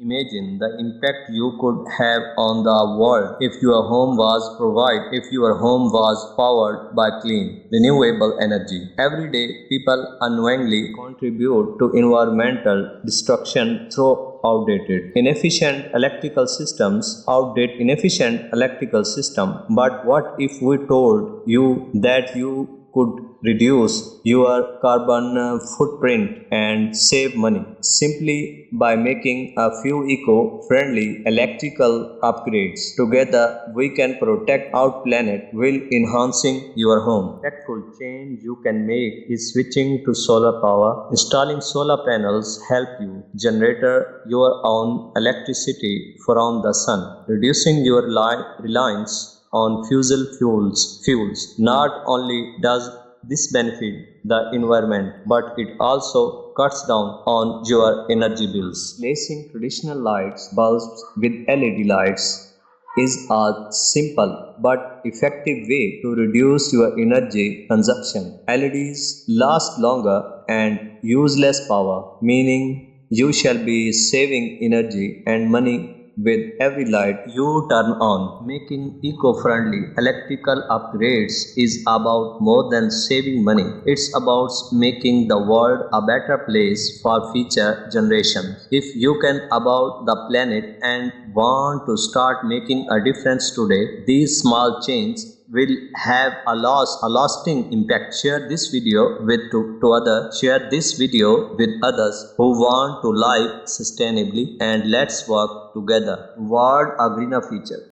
Imagine the impact you could have on the world if your home was powered by clean, renewable energy. Every day, people unknowingly contribute to environmental destruction through inefficient electrical system. But what if we told you that you could reduce your carbon footprint and save money simply by making a few eco-friendly electrical upgrades? Together, we can protect our planet while enhancing your home. Impactful change you can make is switching to solar power. Installing solar panels help you generate your own electricity from the sun, reducing your reliance on fossil fuels. Not only does this benefit the environment, but it also cuts down on your energy bills. Replacing traditional lights bulbs with LED lights is a simple but effective way to reduce your energy consumption. LEDs last longer and use less power, meaning you shall be saving energy and money with every light you turn on. Making eco-friendly electrical upgrades is about more than saving money. It's about making the world a better place for future generations. If you can about the planet and want to start making a difference today, these small changes will have a lasting impact. Share this video with others who want to live sustainably, and let's work together toward a greener future.